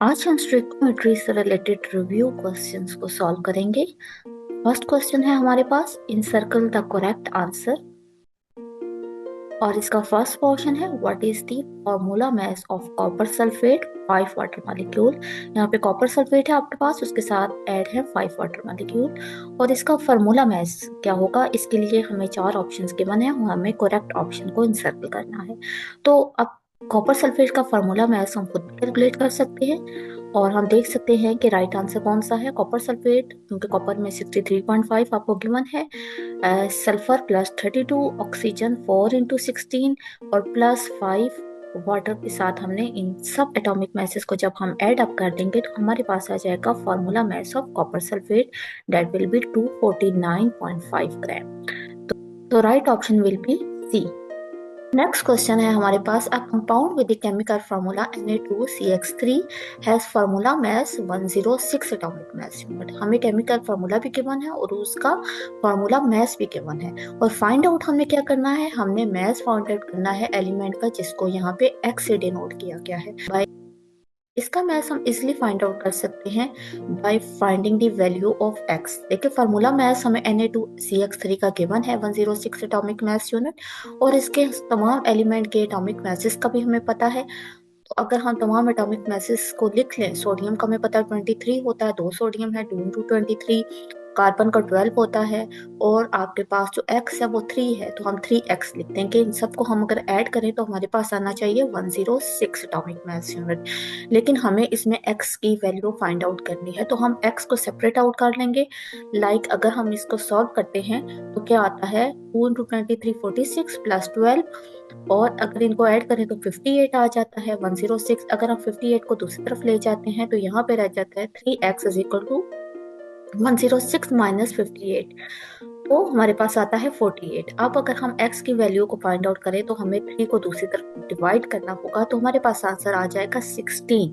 आज हम ट्रिग्नोमेट्री से रिलेटेड रिव्यू क्वेश्चंस को सॉल्व करेंगे। फर्स्ट क्वेश्चन है हमारे पास, इन सर्कल द करेक्ट आंसर। और इसका फर्स्ट पोर्शन है, what is the formula mass of copper sulphate 5 water molecule. यहाँ पे कॉपर सल्फेट है आपके पास, उसके साथ ऐड है 5 वाटर मॉलिक्यूल। और इसका फार्मूला मास क्या होगा, इसके लिए हमें 4 ऑप्शंस गिवन है, हमें करेक्ट ऑप्शन को इंसर्कल करना है। तो अब कॉपर सल्फेट का फार्मूला मास हम खुद कैलकुलेट कर सकते हैं और हम देख सकते हैं कि राइट आंसर कौन सा है, कॉपर सल्फेट, क्योंकि कॉपर में 63.5 आपको गिवन है। सल्फर प्लस 32, ऑक्सीजन 4 × 16 और प्लस 5 वाटर के साथ हमने इन सब एटॉमिक मैसेज को जब हम ऐड अप कर देंगे तो हमारे पास आ जाएगा formula mass of copper sulphate, that will be 249.5 gram. तो right option will be C. Next question है हमारे पास, a compound with the chemical formula Na2CH3 has formula mass 106 atomic mass unit. हमें केमिकल फार्मूला भी given है और उसका formula mass भी गिवन है, और फाइंड आउट हमें क्या करना है, हमने मास फाइंड आउट करना है एलिमेंट का जिसको यहाँ पे x से डिनोट किया गया है। बाय इसका मैथ हम इजिली फाइंड आउट कर सकते हैं by finding the value of x। देखिए फार्मूला मैथ हमें Na2CH3 का गिवन है 106 एटॉमिक मास यूनिट, और इसके तमाम एलिमेंट के एटॉमिक मासेस का भी हमें पता है। तो अगर हम तमाम एटॉमिक मासेस को लिख लें, सोडियम का हमें पता है 23 होता है, 2 सोडियम है, 2 × 23। कार्बन का 12 होता है, और आपके पास जो x है वो 3 है, तो हम 3x लिखते हैं कि इन सबको हम अगर ऐड करें तो हमारे पास आना चाहिए 106 एटॉमिक मास यूनिट। लेकिन हमें इसमें x की वैल्यू फाइंड आउट करनी है, तो हम x को सेपरेट आउट कर लेंगे। अगर हम इसको सॉल्व करते हैं तो क्या आता है, 2 × 23 46 प्लस 12, और अगर इनको ऐड करें तो 58 आ जाता है 106। अगर हम 58 को दूसरी तरफ ले जाते हैं तो यहाँ पे रह जाता है 3x is equal to 106 minus 58, तो हमारे पास आता है 48। अब अगर हम x की वैल्यू को फाइंड आउट करें तो हमें 3 को दूसरी तरफ डिवाइड करना होगा, तो हमारे पास आंसर आ जाएगा 16।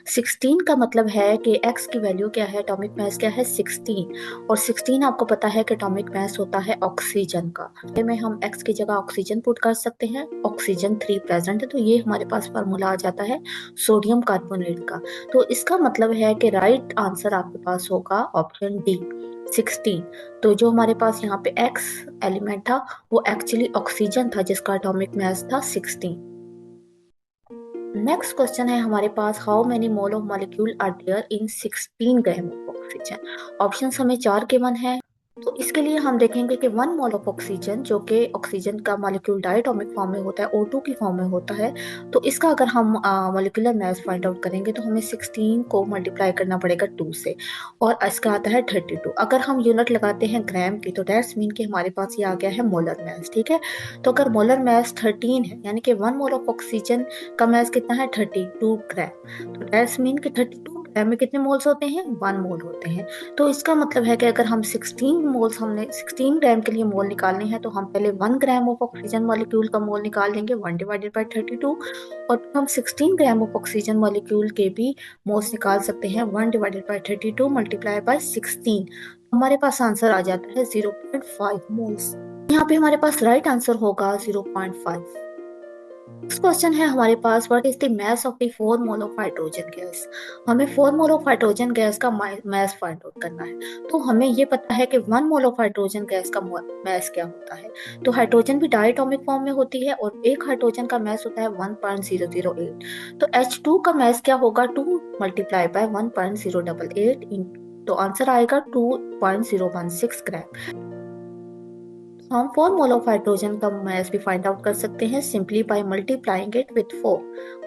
16 का मतलब है कि x की वैल्यू क्या है, एटॉमिक मास क्या है 16, और 16 आपको पता है कि एटॉमिक मास होता है ऑक्सीजन का। में हम x की जगह ऑक्सीजन पुट कर सकते हैं, ऑक्सीजन 3 प्रेजेंट है, तो ये हमारे पास फार्मूला आ जाता है सोडियम कार्बोनेट का। तो इसका मतलब है कि राइट आंसर आपके पास होगा ऑप्शन डी 16। तो जो हमारे पास यहाँ पे x एलिमेंट था वो एक्चुअली ऑक्सीजन था जिसका एटॉमिक मास था 16। नेक्स्ट क्वेश्चन है हमारे पास, how many mole of molecule are there in 16 gram of oxygen. Options हमें 4 गिवन है, तो इसके लिए हम देखेंगे कि 1 मोल ऑफ ऑक्सीजन, जो कि ऑक्सीजन का मॉलिक्यूल डायटोमिक फॉर्म में होता है, O2 की फॉर्म में होता है, तो इसका अगर हम मॉलिक्यूलर मास फाइंड आउट करेंगे तो हमें 16 को मल्टीप्लाई करना पड़ेगा 2 से, और इसका आता है 32। अगर हम यूनिट लगाते हैं ग्राम की तो दैट्स मीन कि हमारे पास ये आ गया है मोलर मास, ठीक है। तो अगर मोलर मास 13 है, यानी कि 1 मोल ऑफ ऑक्सीजन का मास कितना है 32 ग्राम, तो दैट्स मीन कि 32 ग्राम में कितने मोल्स होते हैं, 1 मोल होते हैं। तो इसका मतलब है कि अगर हम 16 ग्राम के लिए मोल निकालने हैं तो हम पहले 1 ग्राम ऑफ ऑक्सीजन मॉलिक्यूल का मोल निकाल लेंगे 1 डिवाइडेड बाय 32, और फिर हम 16 ग्राम ऑफ ऑक्सीजन मॉलिक्यूल के भी मोल्स निकाल सकते हैं 1 डिवाइडेड बाय 32 मल्टीप्लाई बाय 16। हमारे पास आंसर आ जाता है 0.5 मोल्स। यहाँ पे हमारे पास राइट आंसर होगा 0.5। नेक्स्ट क्वेश्चन है हमारे पास, what is the mass of the 4 mole of hydrogen gas. हमें 4 मोल ऑफ हाइड्रोजन गैस का मास फाइंड आउट करना है। तो हमें ये पता है कि 1 मोल ऑफ हाइड्रोजन गैस का मास क्या होता है। तो हाइड्रोजन भी डायटोमिक फॉर्म में होती है और एक हाइड्रोजन का मास होता है 1.008। तो H2 का मास क्या होगा, 2 मल्टीप्लाई बाय 1.088, तो आंसर आएगा 2.016 ग्राम। हम 4 मोल ऑफ हाइड्रोजन का मास भी फाइंड आउट कर सकते हैं simply by multiplying it with 4।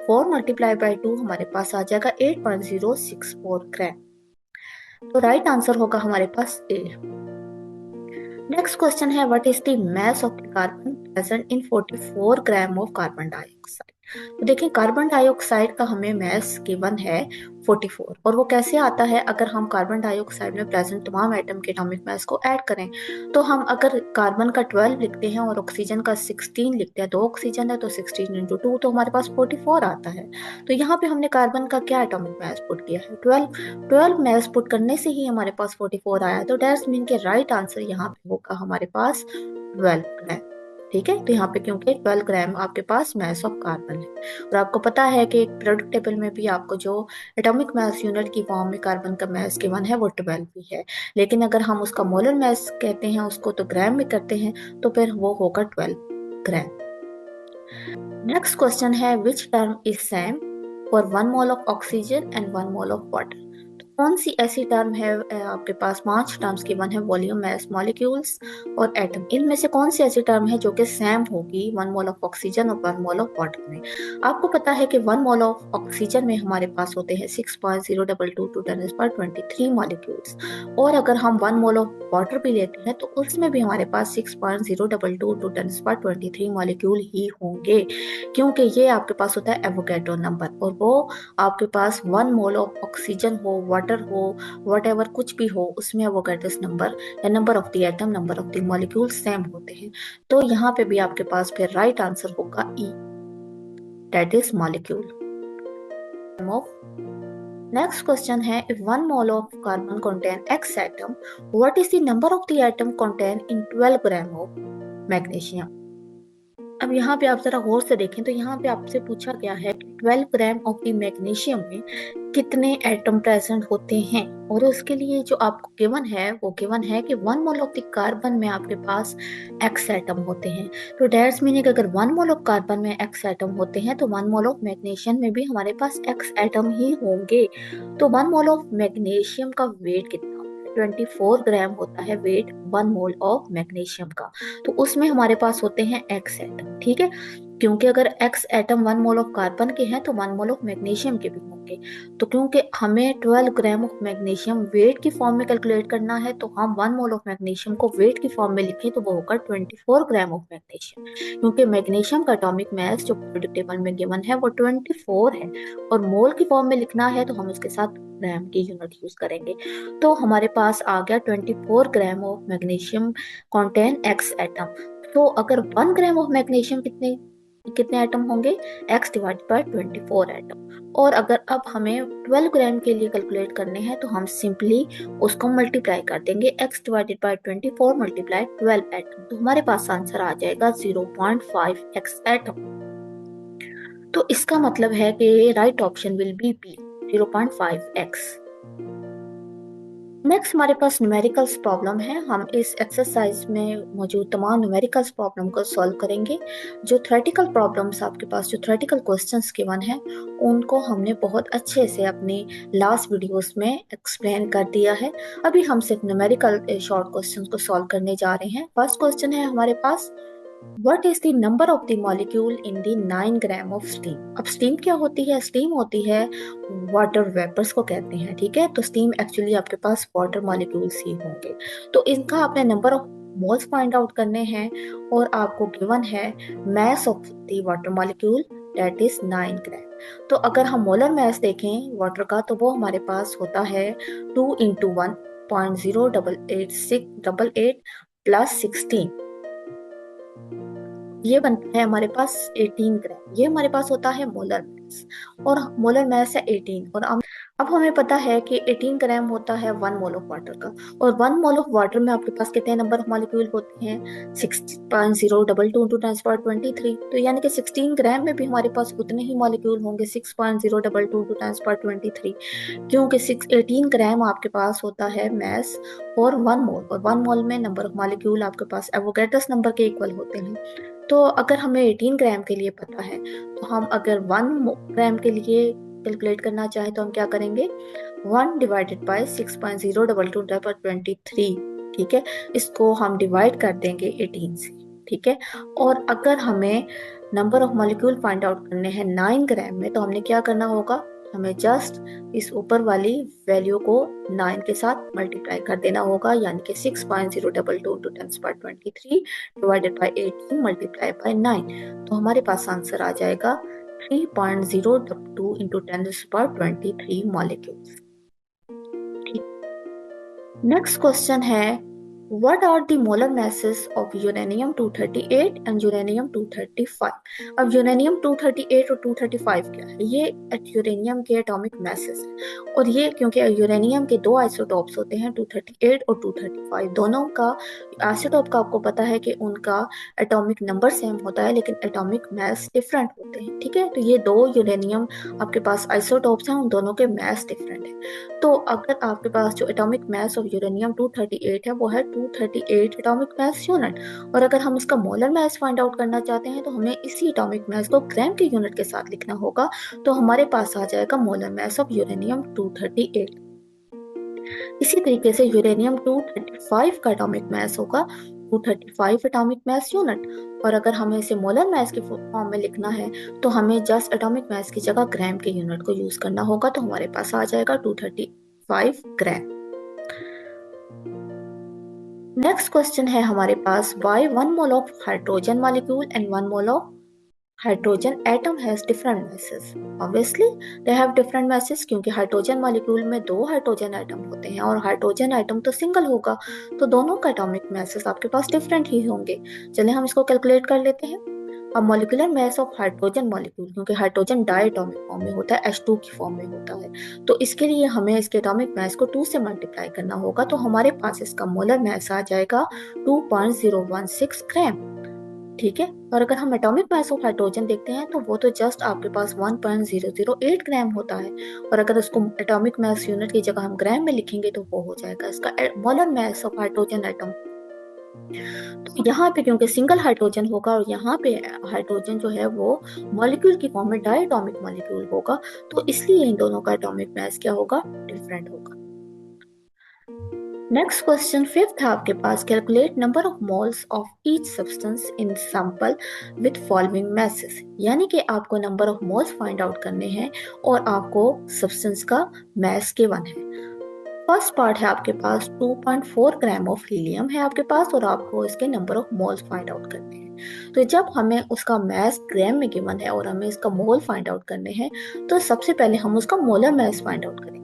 4 multiply by 2 हमारे पास आ जाएगा 8.064 ग्राम। तो राइट आंसर होगा हमारे पास ए। नेक्स्ट क्वेश्चन है, what is the mass of the carbon present in 44 gram of carbon dioxide. तो देखिए कार्बन डाइऑक्साइड का हमें मास गिवन है 44, और वो कैसे आता है, अगर हम कार्बन डाइऑक्साइड में प्रेजेंट तमाम एटम के एटॉमिक मास को ऐड करें, तो हम अगर कार्बन का 12 लिखते हैं और ऑक्सीजन का 16 लिखते हैं, 2 ऑक्सीजन है तो 16 × 2, तो हमारे पास 44 आता है। तो यहाँ पे हमने कार्बन का क्या एटॉमिक मास पुट किया है 12। 12 मास पुट करने से ही हमारे पास 44 आया, तो दैट्स मीन के राइट आंसर यहाँ पे होगा हमारे पास 12 ग्राम। ठीक है। तो यहाँ पे क्योंकि 12 ग्राम आपके पास मास ऑफ कार्बन है, और आपको पता है कि पीरियोडिक टेबल में भी आपको जो एटॉमिक मास यूनिट की फॉर्म में कार्बन का मास गिवन है वो 12 भी है, लेकिन अगर हम उसका मोलर मास कहते हैं उसको तो ग्राम में करते हैं, तो फिर वो होगा 12 ग्राम। नेक्स्ट क्वेश्चन है which term is same for 1 mole of oxygen and 1 mole of water. कौन सी ऐसी टर्म है, आपके पास 5 टर्म्स गिवन है, वॉल्यूम, मास, मॉलिक्यूल्स और एटम, इनमें से कौन सी ऐसी टर्म है जो कि सेम होगी 1 मोल ऑफ ऑक्सीजन और 1 मोल ऑफ वाटर में। आपको पता है कि 1 मोल ऑफ ऑक्सीजन में हमारे पास होते हैं 6.022 टू 10⁻23 मॉलिक्यूल्स, और अगर हम 1 मोल ऑफ वाटर भी लेते हैं तो उसमें भी हमारे पास 6.022 टू 10⁻23 मॉलिक्यूल ही होंगे, क्योंकि ये आपके पास होता है एवोगैड्रो नंबर, और वो आपके पास 1 मोल ऑफ ऑक्सीजन हो, वाटर हो, वट कुछ भी हो, उसमें एवोगैड्रोस नंबर या number of the atom, number of the molecule same होते हैं। तो यहाँ पे भी आपके पास फिर राइट आंसर होगा E, that is molecule. Next question है if 1 mole of carbon contain x atom, what is the number of the atom contained in 12 gram of magnesium. अब यहाँ पे आप जरा गौर से देखें तो यहाँ पे आपसे पूछा गया है कि 12 ग्राम ऑफ द मैग्नीशियम में कितने एटम प्रेजेंट होते हैं, और उसके लिए जो आपको गिवन है वो गिवन है कि 1 मोल ऑफ द कार्बन में आपके पास x एटम होते हैं। तो दैट्स मीनिंग अगर 1 मोल ऑफ कार्बन में x एटम होते हैं तो 1 मोल ऑफ मैग्नीशियम में भी हमारे पास x एटम ही होंगे। तो 1 मोल ऑफ मैग्नीशियम का वेट कितना, 24 ग्राम होता है वेट 1 मोल ऑफ मैग्नीशियम का, तो उसमें हमारे पास होते हैं x एटम। ठीक है, क्योंकि अगर x atom 1 mole of carbon के हैं तो 1 मोल ऑफ मैग्नीशियम के भी होंगे, तो क्योंकि हमें 12 ग्राम ऑफ मैग्नीशियम वेट की फॉर्म में कैलकुलेट करना है, तो हम 1 मोल ऑफ मैग्नीशियम को वेट की फॉर्म में लिखें तो वो होगा 24 ग्राम ऑफ मैग्नीशियम, क्योंकि मैग्नीशियम का एटॉमिक मास जो पीरियोडिक टेबल में गिवन है वो 24 है, और मोल की फॉर्म में लिखना है तो हम उसके साथ ग्राम की यूनिट यूज करेंगे। तो हमारे पास आ गया 24 gram of magnesium contain x atom. तो अगर 1 ग्राम ऑफ मैग्नीशियम कितने कितने एटम होंगे, x डिवाइडेड बाय 24 एटम। और अगर अब हमें 12 ग्राम के लिए कैलकुलेट करने हैं तो हम सिंपली उसको मल्टीप्लाई कर देंगे, x divided by 24 multiply 12 atom, तो हमारे पास आंसर आ जाएगा 0.5x एटम। तो इसका मतलब है कि right option will be B, 0.5x। Next हमारे पास न्यूमेरिकल्स प्रॉब्लम है। हम इस एक्सरसाइज में मौजूद तमाम न्यूमेरिकल्स प्रॉब्लम को सॉल्व करेंगे। जो थ्योरेटिकल प्रॉब्लम्स आपके पास, जो थ्योरेटिकल क्वेश्चंस गिवन है, उनको हमने बहुत अच्छे से अपनी लास्ट वीडियोस में एक्सप्लेन कर दिया है। अभी हम सिर्फ न्यूमेरिकल शॉर्ट क्वेश्चंस को सॉल्व करने जा रहे हैं। फर्स्ट क्वेश्चन है हमारे पास, What is the number of the molecule in the 9 gram of steam? अब steam क्या होती है? steam होती है वाटर वेपर्स को कहते हैं, ठीक है। तो steam एक्चुअली आपके पास वाटर मॉलिक्यूल्स ही होंगे। तो इनका आपने number of moles find out करने हैं, और आपको गिवन है मास of the water molecule that is 9 ग्राम। तो अगर हम मोलर मास देखें वाटर का तो वो हमारे पास होता है 2 × 1.088688 प्लस 16, ये बनता है हमारे पास 18 ग्राम। ये हमारे पास होता है मोलर मास, और मोलर मास है 18, और अब हमें पता है कि 18 ग्राम होता है 1 मोल ऑफ वाटर का, और 1 मोल ऑफ वाटर में आपके पास कितने नंबर ऑफ मॉलिक्यूल होते हैं, 6.022 × 10⁻23। तो यानी कि 16 ग्राम में भी हमारे पास उतने ही मॉलिक्यूल होंगे 6.022 × 10⁻23, क्योंकि 18 ग्राम आपके पास होता है मास और 1 मोल, और 1 मोल में नंबर ऑफ मॉलिक्यूल आपके पास एवोगैड्रोस नंबर के इक्वल होते हैं। तो अगर हमें 18 ग्राम के लिए पता है, तो हम अगर 1 ग्राम के लिए कैलकुलेट करना चाहे तो हम क्या करेंगे, 1 डिवाइडेड बाय 6.022/23, ठीक है, इसको हम डिवाइड कर देंगे 18 से, ठीक है। और अगर हमें number of molecule find out करने हैं 9 ग्राम में, तो हमने क्या करना होगा, हमें जस्ट इस ऊपर वाली वैल्यू को 9 के साथ मल्टीप्लाई कर देना होगा, यानी कि 6.022 × 10⁻23 डिवाइडेड बाय 18 मल्टीप्लाई बाय 9, तो हमारे पास आंसर आ जाएगा 3.022 × 10⁻23 मॉलिक्यूल्स। नेक्स्ट क्वेश्चन है What are the molar masses of uranium 238 and uranium 235? अब यूरेनियम 238 और 235 क्या है? ये यूरेनियम के एटॉमिक मैसेस है, और ये क्योंकि यूरेनियम के दो आइसोटॉप्स होते हैं 238 और 235, दोनों का आइसोटॉप का आपको पता है कि उनका एटॉमिक नंबर सेम होता है लेकिन एटॉमिक मैस डिफरेंट होते हैं। ठीक है, तो ये दो यूरेनियम आपके पास आइसोटॉप्स हैं, उन दोनों के मैस डिफरेंट है। तो अगर आपके पास जो एटॉमिक मास ऑफ यूरेनियम 238 है वो है 238 एटॉमिक मास यूनिट, और अगर हम इसका मोलर मास फाइंड आउट करना चाहते हैं तो हमें इसी एटॉमिक मास को ग्राम के यूनिट के साथ लिखना होगा। तो हमारे पास आ जाएगा मोलर मास ऑफ यूरेनियम 238। इसी तरीके से यूरेनियम 235 का एटॉमिक मास होगा 235 एटॉमिक मास यूनिट, और अगर हमें इसे मोलर मास के फॉर्म में लिखना है तो हमें जस्ट एटॉमिक मास की जगह ग्राम के यूनिट को यूज करना होगा। तो हमारे पास आ जाएगा 235 ग्राम। नेक्स्ट क्वेश्चन है हमारे पास, why 1 mole of hydrogen molecule and 1 mole of hydrogen atom has different masses? Obviously they have different masses, क्योंकि हाइड्रोजन मॉलिक्यूल में दो हाइड्रोजन एटम होते हैं और हाइड्रोजन एटम तो सिंगल होगा, तो दोनों का एटॉमिक मैसेस आपके पास डिफरेंट ही होंगे। चलिए हम इसको कैलकुलेट कर लेते हैं। अब molecular mass of hydrogen molecule, क्योंकि हाइड्रोजन डायटोमिक फॉर्म में होता है, H2 की फॉर्म में होता है, तो इसके लिए हमें इसके एटॉमिक मास को 2 से मल्टीप्लाई करना होगा। तो हमारे पास इसका मोलर मास आ जाएगा 2.016 ग्राम। ठीक है, और अगर हम एटॉमिक मास ऑफ हाइड्रोजन देखते हैं तो वो तो जस्ट आपके पास 1.008 ग्राम होता है, और अगर उसको एटॉमिक मास यूनिट की जगह हम ग्राम में लिखेंगे तो वो हो जाएगा इसका molar mass of hydrogen atom. तो यहाँ पे क्योंकि सिंगल हाइड्रोजन होगा और यहाँ पे हाइड्रोजन जो है वो मॉलिक्यूल की फॉर्म में डायटोमिक मॉलिक्यूल होगा, तो इसलिए इन दोनों का एटॉमिक मास क्या होगा? डिफरेंट होगा। नेक्स्ट क्वेश्चन फिफ्थ है आपके पास, calculate number of moles of each substance in sample with following masses, यानी कि आपको number of moles find out करने हैं और आपको सब्सटेंस का मैस गिवन है। फर्स्ट पार्ट है आपके पास 2.4 ग्राम ऑफ हीलियम है आपके पास, और आपको इसके number of moles find out करने हैं। तो जब हमें उसका मैस ग्राम में गिवन है और हमें इसका मोल फाइंड आउट करने हैं, तो सबसे पहले हम उसका मोलर मैस फाइंड आउट करेंगे।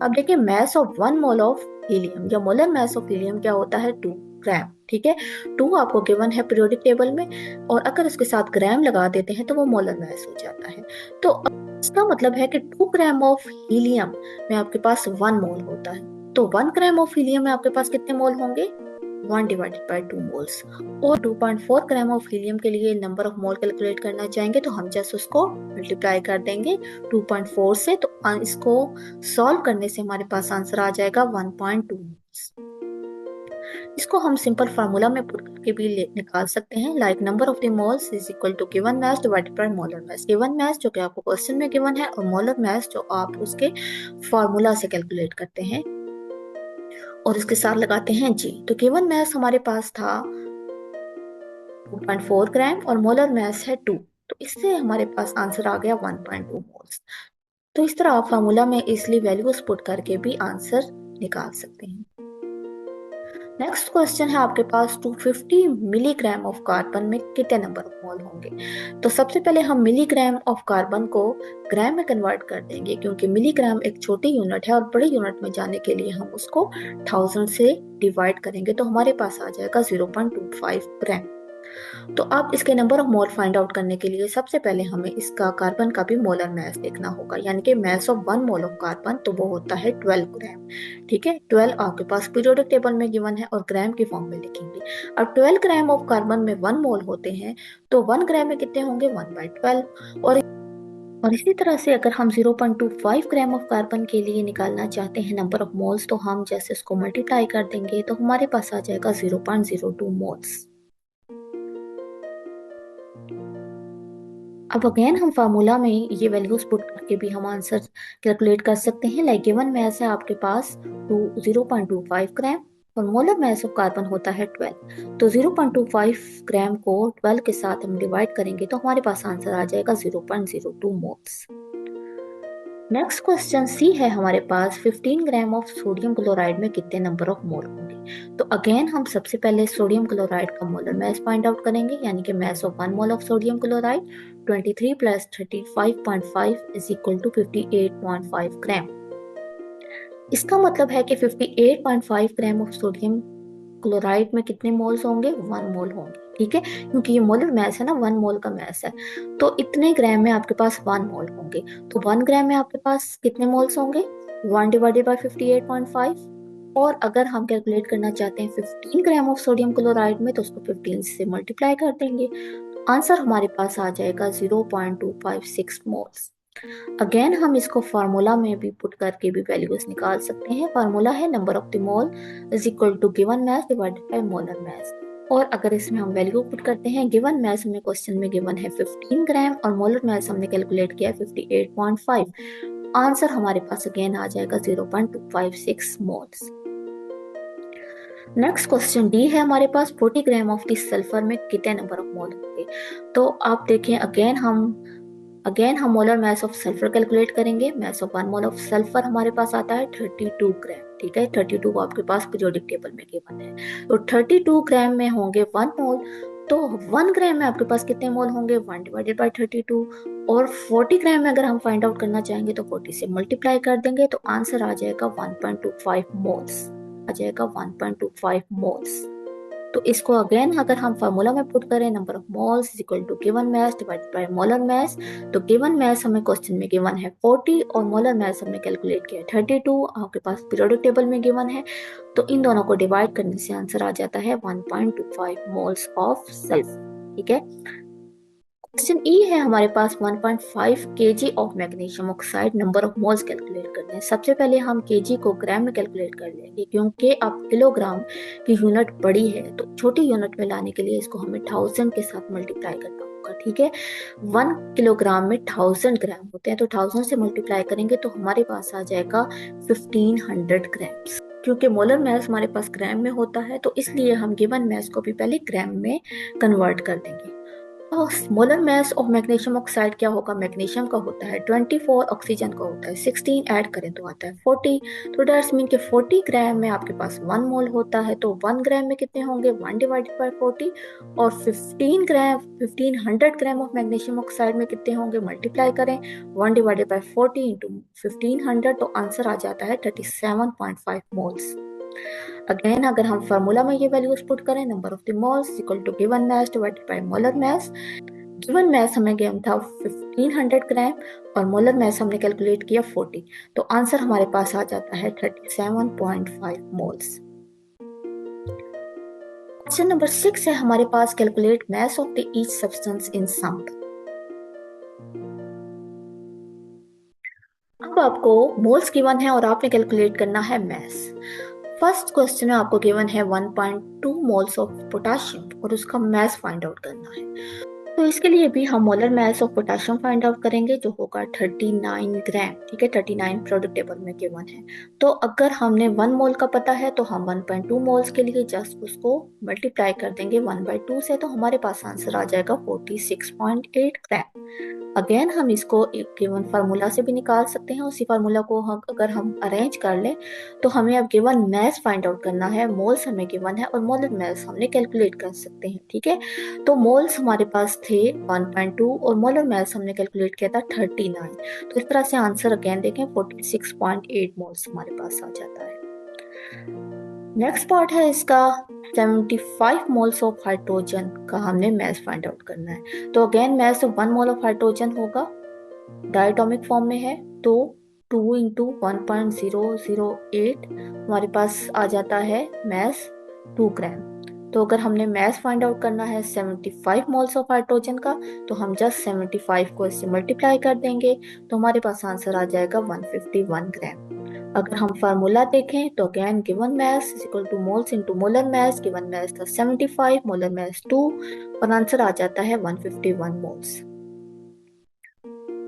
अब देखिए, mass of 1 mole of helium या मोलर मैस ऑफ हीलियम क्या होता है? 2 ग्राम। ठीक है, 2 आपको गिवन है पीरियोडिक टेबल में, और अगर उसके साथ ग्राम लगा देते हैं तो वो मोलर मैस हो जाता है। तो इसका मतलब है कि 2 ग्राम ऑफ हीलियम में आपके पास 1 मोल होता है। तो 1 ग्राम ऑफ हीलियम में आपके पास कितने मोल होंगे? 1 डिवाइडेड बाई 2 मोल्स। और 2.4 ग्राम ऑफ हीलियम के लिए नंबर ऑफ मोल कैलकुलेट करना चाहेंगे तो हम जस्ट उसको मल्टीप्लाई कर देंगे 2.4 से, तो इसको सॉल्व करने से हमारे पास आंसर आ जाएगा 1.2 मोल्स। इसको हम सिंपल फार्मूला में पुट करके भी निकाल सकते हैं, like number of the moles is equal to given mass divided by molar mass. Given mass जो कि आपको क्वेश्चन में गिवन है, और मोलर मास जो आप उसके फार्मूला से कैलकुलेट करते हैं और इसके साथ लगाते हैं जी। तो गिवन मास हमारे पास था 2.4 ग्राम और मोलर मास है 2, तो इससे हमारे पास आंसर आ गया 1.2 मोल्स। तो इस तरह आप फार्मूला में इसलिए वैल्यूज पुट करके भी आंसर निकाल सकते हैं। नेक्स्ट क्वेश्चन है आपके पास, 250 मिलीग्राम ऑफ कार्बन में कितने नंबर ऑफ मोल होंगे? तो सबसे पहले हम मिलीग्राम ऑफ कार्बन को ग्राम में कन्वर्ट कर देंगे, क्योंकि मिलीग्राम एक छोटी यूनिट है और बड़ी यूनिट में जाने के लिए हम उसको 1000 से डिवाइड करेंगे, तो हमारे पास आ जाएगा 0.25 ग्राम। तो अब इसके number of mole find out करने के लिए सबसे पहले हमें इसका कार्बन का भी मोलर मास देखना होगा, यानी कि mass of 1 mole of carbon तो वो होता है 12 ग्राम। ठीक है, 12 आपके पास पीरियोडिक टेबल में गिवन है और ग्राम की फॉर्म में लिखेंगे। अब 12 ग्राम ऑफ कार्बन में 1 मोल होते हैं, तो 1 ग्राम में कितने होंगे? 1/12। और इसी तरह से अगर हम 0.25 ग्राम ऑफ कार्बन के लिए निकालना चाहते हैं नंबर ऑफ मोल्स, तो हम जैसे इसको मल्टीप्लाई कर देंगे तो हमारे पास आ जाएगा 0.02 मोल्स। अब अगेन हम फार्मूला में ये वैल्यूज पुट करके भी हम आंसर कैलकुलेट कर सकते हैं, लाइक गिवन मास है आपके पास 0.25 ग्राम और मोलर मास ऑफ कार्बन होता है 12, तो 0.25 ग्राम को 12 के साथ हम डिवाइड करेंगे तो हमारे पास आंसर आ जाएगा 0.02 मोल्स। नेक्स्ट क्वेश्चन सी है हमारे पास, 15 ग्राम ऑफ सोडियम क्लोराइड में कितने नंबर ऑफ मोल होंगे? तो अगेन हम सबसे पहले सोडियम क्लोराइड का मोलर मास फाइंड आउट करेंगे, यानी कि mass of 1 mole of sodium chloride 23 plus 35.5 is equal to 58.5 gram. इसका मतलब है कि 58.5 ग्राम ऑफ सोडियम क्लोराइड में कितने मोल्स होंगे, 1 मोल होंगे, ठीक है, क्योंकि ये मोलर मैस है ना, 1 मोल का मैस है, तो इतने ग्राम में आपके पास 1 मोल होंगे। तो 1 ग्राम में आपके पास कितने मोल्स होंगे, 1 डिवाइडेड बाई 58.5। और अगर हम कैलकुलेट करना चाहते हैं 15 ग्राम ऑफ सोडियम क्लोराइड में, तो उसको 15 से मल्टीप्लाई कर देंगे, आंसर हमारे पास आ जाएगा 0.256 मोल्स। अगेन हम इसको फार्मूला में भी पुट करके भी वैल्यूज निकाल सकते हैं। फार्मूला है number of the mole is equal to given mass divided by molar mass. और अगर इसमें हम वैल्यू पुट करते हैं, गिवन मास हमें क्वेश्चन में गिवन है 15 ग्राम और मोलर मास हमने कैलकुलेट किया है 58.5, आंसर हमारे पास अगेन आ जाएगा 0.256 मोल्स। नेक्स्ट क्वेश्चन डी है हमारे पास, 40 ग्राम ऑफ द सल्फर में कितने नंबर ऑफ मोल होंगे। तो आप देखें अगेन हम molar mass of sulphur calculate करेंगे। Mass of 1 mole of sulphur हमारे पास आता है 32 ग्राम, ठीक है, 32 आपके पास पीरियोडिक टेबल में गिवन है। तो 32 ग्राम में होंगे 1 मोल, तो 1 ग्राम में आपके पास कितने मोल होंगे, 1 डिवाइडेड बाई 32। और 40 ग्राम में अगर हम फाइंड आउट करना चाहेंगे तो 40 से मल्टीप्लाई कर देंगे, तो आंसर आ जाएगा 1.25 मोल्स, आ जाएगा 1.25 मोल्स। तो इसको अगेन अगर हम फार्मूला में पुट करें, number of moles is equal to given mass divided by molar mass. तो गिवन मास हमें क्वेश्चन में गिवन है 40 और मोलर मास हमने कैलकुलेट किया 32, आपके पास पीरियोडिक टेबल में गिवन है, तो इन दोनों को डिवाइड करने से आंसर आ जाता है 1.25 मोल्स ऑफ सल्फर, ठीक है। क्वेश्चन ई है हमारे पास 1.5 kg of magnesium oxide, number of moles calculate करने हैं। सबसे पहले हम kg को ग्राम में कैलकुलेट कर लेंगे, क्योंकि अब किलोग्राम की यूनिट बड़ी है, तो छोटी यूनिट में लाने के लिए इसको हमें 1000 के साथ मल्टीप्लाई करना होगा, ठीक है। 1 किलोग्राम में 1000 ग्राम होते हैं, तो 1000 से मल्टीप्लाई करेंगे तो हमारे पास आ जाएगा 1500 ग्राम। क्योंकि मोलर मास हमारे पास ग्राम में होता है, तो इसलिए हम गिवन मास को भी पहले ग्राम में कन्वर्ट कर देंगे। Molar mass of magnesium oxide क्या होगा, मैग्नीशियम का होता है 24, ऑक्सीजन का होता है 16, ऐड करें तो आता है 40। तो दैट्स मीन कि 40 ग्राम में आपके पास 1 मोल होता है, तो 1 ग्राम में कितने होंगे, 1 डिवाइडेड बाय 40। और 1500 ग्राम ऑफ मैग्नीशियम ऑक्साइड में कितने होंगे, मल्टीप्लाई करें 1 डिवाइडेड बाय 40 इंटू 1500, तो आंसर आ जाता है 37.5 मोल्स। अगेन अगर हम फार्मूला में ये वैल्यूज पुट करें, number of the moles equal to given mass divided by molar mass. Given mass हमें गिवन था 1500 ग्राम और मोलर मास हमने कैलकुलेट किया 40, तो आंसर हमारे पास आ जाता है 37.5 मोल्स। क्वेश्चन नंबर 6 है हमारे पास, calculate mass of the each substance in sample. अब आपको मोल्स गिवन है और आपने कैलकुलेट करना है मास। फर्स्ट क्वेश्चन में आपको गिवन है 1.2 मोल्स ऑफ पोटाशियम और उसका मास फाइंड आउट करना है। तो इसके लिए भी हम molar mass of potassium find out करेंगे, जो होगा 39 ग्राम, ठीक है, 39 प्रोडक्ट टेबल में गिवन है। तो अगर हमने 1 मोल का पता है, तो हम 1.2 मोल्स के लिए जस्ट उसको मल्टीप्लाई कर देंगे 1/2 से, तो हमारे पास आंसर आ जाएगा 46.8 ग्राम। अगेन हम इसको एक गिवन फार्मूला से भी निकाल सकते हैं। उसी फार्मूला को अगर हम अरेंज कर लें, तो हमें अब गिवन मास फाइंड आउट करना है। मोल्स हमें गिवन है और मोलर मास हमने कैलकुलेट कर सकते हैं, ठीक है। तो मोल्स हमारे पास थे 1.2 और मोलर मास हमने कैलकुलेट किया था 39। तो इस तरह से आंसर अगेन देखें 46.8 मोल्स हमारे पास आ जाता है। नेक्स्ट पार्ट है इसका 75 मोल्स ऑफ हाइड्रोजन का हमने मास फाइंड आउट करना है। तो again mass of 1 mole of hydrogen होगा, डायटोमिक फॉर्म में है, तो 2 इंटू 1.008 हमारे पास आ जाता है मास 2 ग्राम। तो अगर हमने मास फाइंड आउट करना है 75 मोल्स ऑफ हाइड्रोजन का, तो हम जस्ट 75 को इससे मल्टीप्लाई कर देंगे, तो हमारे पास आंसर आ जाएगा 151 ग्राम। अगर हम फार्मूला देखें, तो again given mass is equal two moles into molar mass. Given मास था 75, मोलर मास 2, और आंसर आ जाता है 151 मोल्स।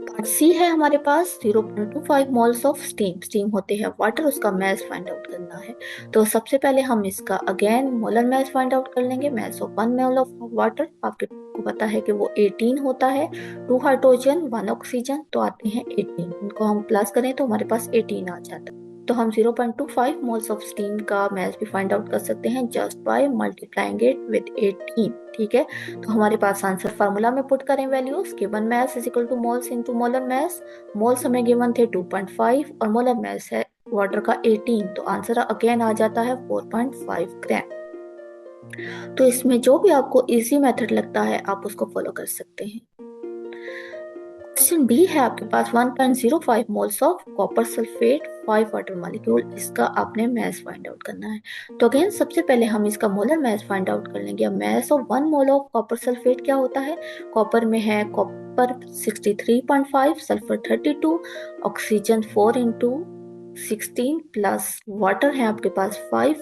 पार्ट सी है हमारे पास 0.25 मोल्स ऑफ स्टीम। स्टीम होते हैं वाटर, उसका मास फाइंड आउट करना है। तो सबसे पहले हम इसका again molar mass find out कर लेंगे। मास ऑफ 1 मोल ऑफ वाटर आपको पता है कि वो 18 होता है। 2 हाइड्रोजन 1 ऑक्सीजन, तो आते हैं 18। इनको हम प्लस करें तो हमारे पास 18 आ जाता है। तो हम 0.25 मोल्स ऑफ स्टीम का मास भी फाइंड आउट कर सकते हैं just by multiplying it with 18, ठीक है। तो हमारे पास आंसर फार्मूला में पुट करें values, given mass is equal two moles into molar mass. Moles हमें गिवन थे 2.5 और मोलर मास है वाटर का 18, तो आंसर अगेन आ जाता है 4.5 ग्राम। तो इसमें जो भी आपको इजी मेथड लगता है आप उसको फॉलो कर सकते हैं। क्वेश्चन बी है आपके पास 1.05 moles of copper sulphate 5 water molecule, इसका आपने मास फाइंड आउट करना है। तो अगेन सबसे पहले हम इसका मोलर मास फाइंड आउट कर लेंगे। मास of 1 mole of copper sulphate क्या होता है? कॉपर में है copper 63.5, sulphur 32, oxygen 4 into 16 plus water है आपके पास 5,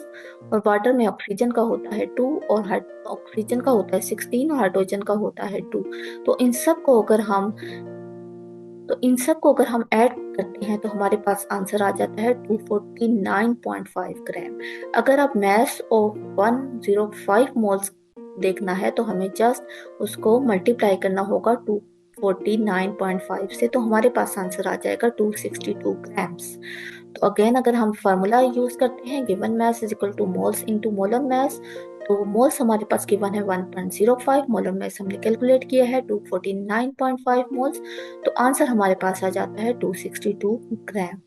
और वाटर में ऑक्सीजन का होता है 2 और ऑक्सीजन का होता है 16 और हाइड्रोजन का होता है 2। तो इन सब को अगर हम ऐड करते हैं तो हमारे पास आंसर आ जाता है 249.5 ग्राम। अगर आप मास ऑफ 105 मोल्स देखना है तो हमें जस्ट उसको मल्टीप्लाई करना होगा 249.5 से, तो हमारे पास आंसर आ जाएगा 262 ग्राम्स। तो अगेन अगर हम फार्मूला यूज करते हैं given mass is equal two moles into molar mass, तो मोल्स हमारे पास गिवन है 1.05, मोलर मास हमने कैलकुलेट किया है 249.5 मोल्स, तो आंसर हमारे पास आ जाता है 262 ग्राम।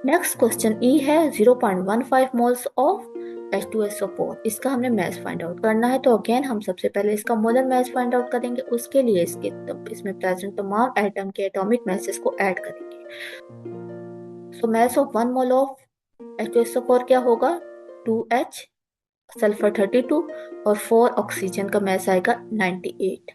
नेक्स्ट क्वेश्चन ई है 0.15 मोल्स ऑफ H2SO4, इसका हमने मास फाइंड आउट करना है। तो अगेन हम सबसे पहले इसका मोलर मास फाइंड आउट करेंगे, उसके लिए इसमें प्रेजेंट तमाम एटम के एटॉमिक मासेस को ऐड करेंगे। सो मास ऑफ 1 मोल ऑफ H2SO4 क्या होगा? 2H, सल्फर 32 और 4 ऑक्सीजन का मास आएगा 98।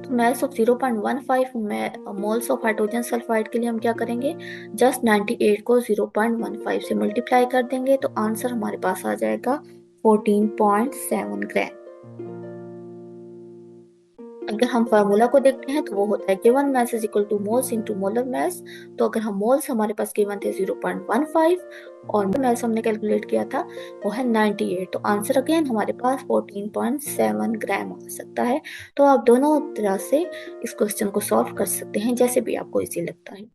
तो mass of 0.15 moles of hydrogen sulphide के लिए हम क्या करेंगे? जस्ट 98 को 0.15 से मल्टीप्लाई कर देंगे, तो आंसर हमारे पास आ जाएगा 14.7 ग्राम। अगर हम फार्मूला को देखते हैं तो वो होता है given mass is equal two moles into molar mass. तो अगर हम मोल्स हमारे पास गिवन थे 0.15 और मास हमने कैलकुलेट किया था वो है 98, तो आंसर अगेन हमारे पास 14.7 ग्राम आ सकता है। तो आप दोनों तरह से इस क्वेश्चन को सॉल्व कर सकते हैं, जैसे भी आपको इजी लगता है।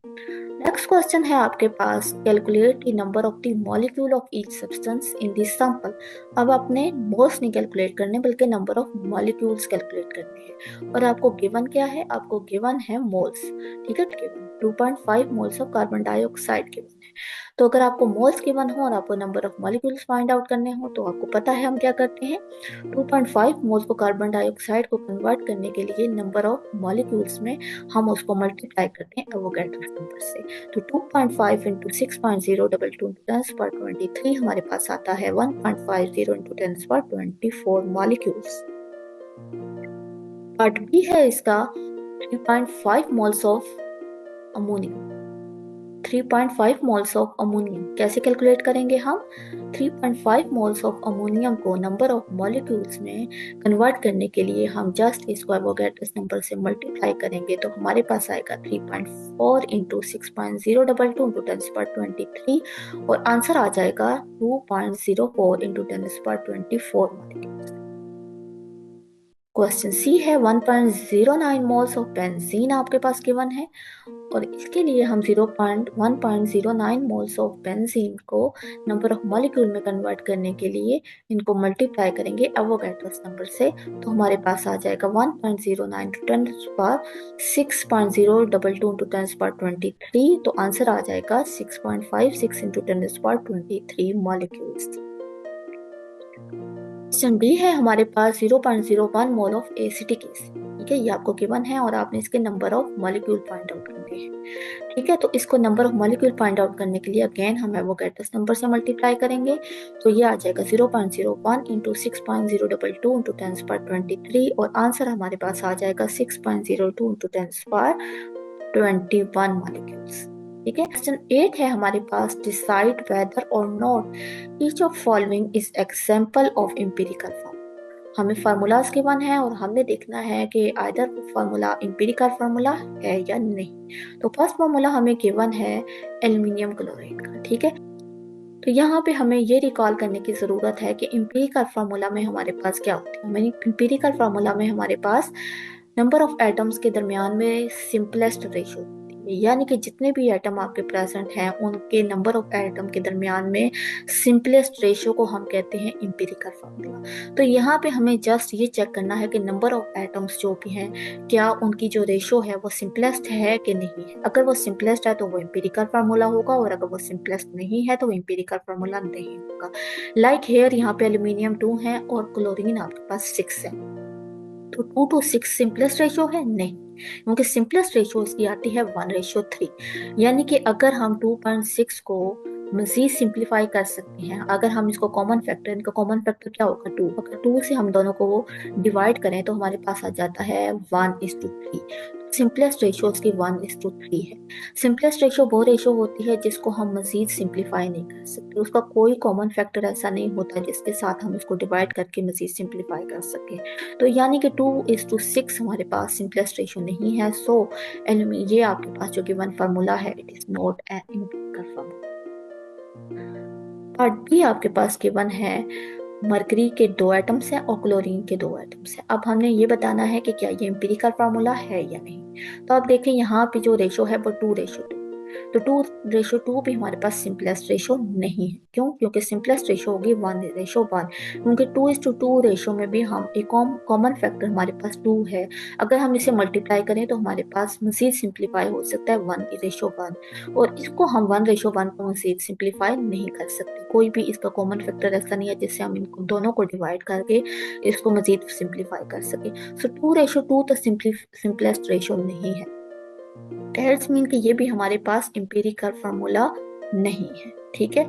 नेक्स्ट क्वेश्चन है आपके पास calculate the number of the molecule of each substance in this sample. अब आपने मोल्स नहीं कैलकुलेट करने बल्कि नंबर ऑफ मॉलिक्यूल्स कैलकुलेट करने हैं, और आपको गिवन क्या है? आपको गिवन है मोल्स, ठीक है, given 2.5 moles of carbon dioxide given है। तो अगर आपको मोल्स गिवन हो और आपको number of molecules find out करने हो तो आपको पता है हम क्या करते हैं, 2.5 मोल्स को कार्बन डाइऑक्साइड को कन्वर्ट करने के लिए नंबर ऑफ मॉलिक्यूल्स में हम उसको मल्टीप्लाई करते हैं एवोगैड्रो नंबर से। तो 2.5 इंटू 6.022 टेंस पर 23 हमारे पास आता है 1.50 इंटू टेंस पर 24 मॉलिक्यूल्स। पार्ट बी है इसका 3.5 moles of ammonium. 3.5 moles of ammonium कैसे कैलकुलेट करेंगे हम? 3.5 मोल्स ऑफ अमोनियम को नंबर ऑफ मॉलिक्यूल्स में कन्वर्ट करने के लिए हम जस्ट इसको एवोगैड्रो नंबर से मल्टीप्लाई करेंगे, तो हमारे पास आएगा 3.4 इंटू 6.022 इंटू टेन पर 23, और आंसर आ जाएगा 2.04 इंटू टेन पर 24 मॉलिक्यूल्स। क्वेश्चन सी है 1.09 मोल्स ऑफ बेंजीन आपके पास गिवन है, और इसके लिए हम 1.09 मोल्स ऑफ बेंजीन को नंबर ऑफ मॉलिक्यूल में कन्वर्ट करने के लिए इनको मल्टीप्लाई करेंगे एवोगैड्रो नंबर से, तो हमारे पास आ जाएगा 1.09 टू टेन पर 6.022 टू टेन पर 23, तो आंसर आ जाएगा 6.56 इंटू टेन पर 23 मॉलिक्यूल्स। क्वेश्चन बी है हमारे पास 0.01 मोल ऑफ एसिटिक एसिड, ठीक है, ये आपको गिवन है और आपने इसके number of molecule find out करने हैं, ठीक है। तो इसको number of molecule find out करने के लिए अगेन हम एवोगैड्रो नंबर से मल्टीप्लाई करेंगे, तो ये आ जाएगा 0.01 इंटू 6.022 इंटू टेन पर 23, और आंसर हमारे पास आ जाएगा 6.02 इंटू टेन पर 21 मॉलिक्यूल्स, ठीक है। क्वेश्चन 8 है हमारे पास डिसाइड वेदर और not each of following is example of empirical formula. हमें फार्मूलाज गिवन है और हमने देखना है कि आइदर फार्मूला एम्पिरिकल फार्मूला है या नहीं। तो फर्स्ट फार्मूला हमें गिवन है एल्युमिनियम क्लोराइड का, ठीक है। तो यहाँ पे हमें ये रिकॉल करने की ज़रूरत है कि एम्पिरिकल फार्मूला में हमारे पास क्या होता है। हमें एम्पिरिकल फार्मूला में हमारे पास नंबर ऑफ एटम्स के दरमियान में सिंपलेस्ट रेशियो, रहेंगे, यानी कि जितने भी एटम आपके प्रेजेंट हैं उनके नंबर ऑफ एटम के दरमियान में सिंपलेस्ट रेशियो को हम कहते हैं एम्पिरिकल फार्मूला। तो यहाँ पे हमें जस्ट ये चेक करना है कि नंबर ऑफ एटम्स जो भी हैं क्या उनकी जो रेशियो है वो सिंपलेस्ट है कि नहीं है। अगर वो सिंपलेस्ट है तो वो एम्पिरिकल फार्मूला होगा, और अगर वो सिंपलेस्ट नहीं है तो वो एम्पिरिकल फार्मूला नहीं होगा। लाइक हेयर यहाँ पे एल्यूमिनियम 2 है और क्लोरीन आपके पास 6 है, तो 2 to 6 सिंपलेस्ट रेशियो है? नहीं, क्योंकि सिंपलेस्ट रेशियो इसकी आती है 1:3। यानी कि अगर हम 2.6 को मजीद सिंप्लीफाई कर सकते हैं, अगर हम इसको कॉमन फैक्टर, इनका कॉमन फैक्टर क्या होगा 2, अगर 2 से हम दोनों को डिवाइड करें तो हमारे पास आ जाता है 1:3। सिंपलेस्ट रेशियो इसकी 1:3 है। सिंपलेस्ट रेशियो वो रेशियो होती है जिसको हम मजीद सिंप्लीफाई नहीं कर सकते, उसका कोई कॉमन फैक्टर ऐसा नहीं होता जिसके साथ हम इसको डिवाइड करके मजीद सिंप्लीफाई कर सकें। तो यानी कि 2:6 हमारे पास सिंपलेस्ट रेशियो नहीं है। सो ये आपके पास जो गिवन फार्मूला है it is not an empirical formula. Part B आपके पास गिवन है, मरकरी के 2 एटम्स हैं और क्लोरीन के 2 एटम्स हैं। अब हमने ये बताना है कि क्या ये एम्पिरिकल फार्मूला है या नहीं। तो आप देखें यहाँ पे जो रेशो है वो 2:2, तो 2:2 भी हमारे पास सिंपलेस्ट रेशो नहीं है। क्यों? क्योंकि सिंपलेस्ट रेशो होगी 1:1, क्योंकि 2:2 रेशो में भी हम एक कॉमन फैक्टर हमारे पास 2 है। अगर हम इसे मल्टीप्लाई करें तो हमारे पास मजीद सिंप्लीफाई हो सकता है 1:1, और इसको हम 1:1 को मजीद सिंप्लीफाई नहीं कर सकते। कोई भी इसका कॉमन फैक्टर ऐसा नहीं है जिससे हम इनको दोनों को डिवाइड करके इसको मजीद सिंप्लीफाई कर सके। सो 2:2 तो सिंपलेस्ट रेशो नहीं है। दैट्स मीन कि ये भी हमारे पास एम्पिरिकल फार्मूला नहीं है। ठीक है,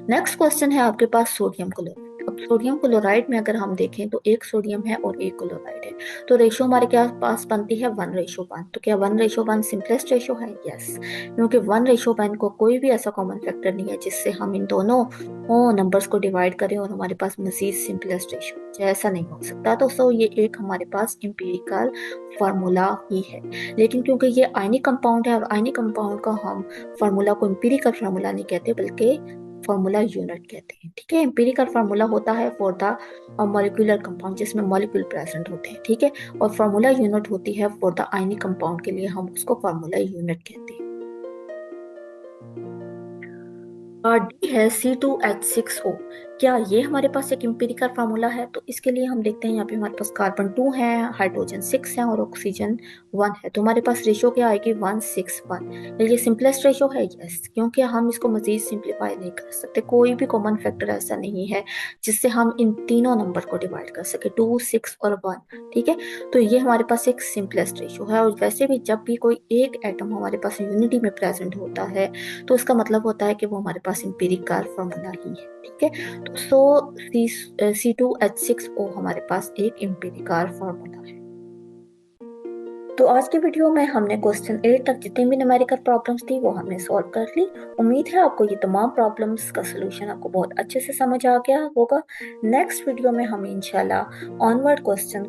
नेक्स्ट क्वेश्चन है आपके पास सोडियम क्लोराइड। अब सोडियम क्लोराइड में अगर हम देखें तो एक सोडियम है और एक क्लोराइड है, तो रेशो हमारे क्या पास बनती है 1:1। तो क्या 1:1 सिंपलेस्ट रेशो है? यस, क्योंकि 1:1 को कोई भी ऐसा कॉमन फैक्टर नहीं है जिससे हम इन दोनों नंबर्स को डिवाइड करें और हमारे पास मजीद सिंपलेस्ट रेशो, ऐसा नहीं हो सकता। तो सो ये एक हमारे पास एम्पिरिकल फार्मूला ही है। लेकिन क्योंकि ये आयनिक कंपाउंड है और आयनिक कंपाउंड का हम फार्मूला को एम्पिरिकल फार्मूला नहीं कहते बल्कि फार्मूला यूनिट कहते हैं। ठीक है, एम्पिरिकल फार्मूला होता है फॉर द मॉलिक्यूलर कंपाउंड जिसमें मॉलिक्यूल प्रेजेंट होते हैं। ठीक है, और फार्मूला यूनिट होती है फॉर द आयनिक कंपाउंड के लिए हम उसको फार्मूला यूनिट कहते हैं। डी है C2H6O। क्या ये हमारे पास एक एम्पिरिकल फार्मूला है? तो इसके लिए हम देखते हैं यहाँ पे हमारे पास कार्बन 2 है, हाइड्रोजन 6 है और ऑक्सीजन 1 है। तो हमारे पास रेशो क्या आएगी 1:6:1। ये सिंपलेस्ट रेशो है? यस, क्योंकि हम इसको मजीद सिंप्लीफाई नहीं कर सकते। कोई भी कॉमन फैक्टर ऐसा नहीं है जिससे हम इन तीनों नंबर को डिवाइड कर सके, 2, 6 और 1। ठीक है, तो ये हमारे पास एक सिंपलेस्ट रेशो है। और वैसे भी जब भी कोई एक एटम हमारे पास यूनिटी में प्रेजेंट होता है तो इसका मतलब होता है कि वो हमारे पास एम्पिरिकल फार्मूला ही है। ठीक है, तो C2H6O हमारे पास एक एम्पिरिकल फार्मूला है। तो आज की वीडियो में हमने क्वेश्चन 8 तक जितनी भी न्यूमेरिकल प्रॉब्लम्स थी वो हमने सॉल्व कर ली। उम्मीद है आपको ये तमाम प्रॉब्लम्स का सोल्यूशन आपको बहुत अच्छे से समझ आ गया होगा। नेक्स्ट वीडियो में हम इंशाल्लाह ऑनवर्ड क्वेश्चन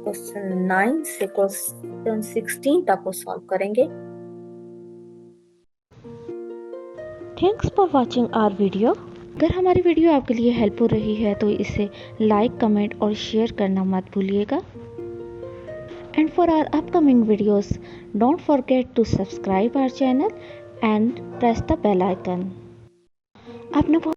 9 से क्वेश्चन 16 तक को सॉल्व करेंगे। Thanks for watching our video. अगर हमारी वीडियो आपके लिए हेल्पफुल रही है तो इसे लाइक, कमेंट और शेयर करना मत भूलिएगा। And for our upcoming videos don't forget to subscribe our channel and press the bell icon. आपने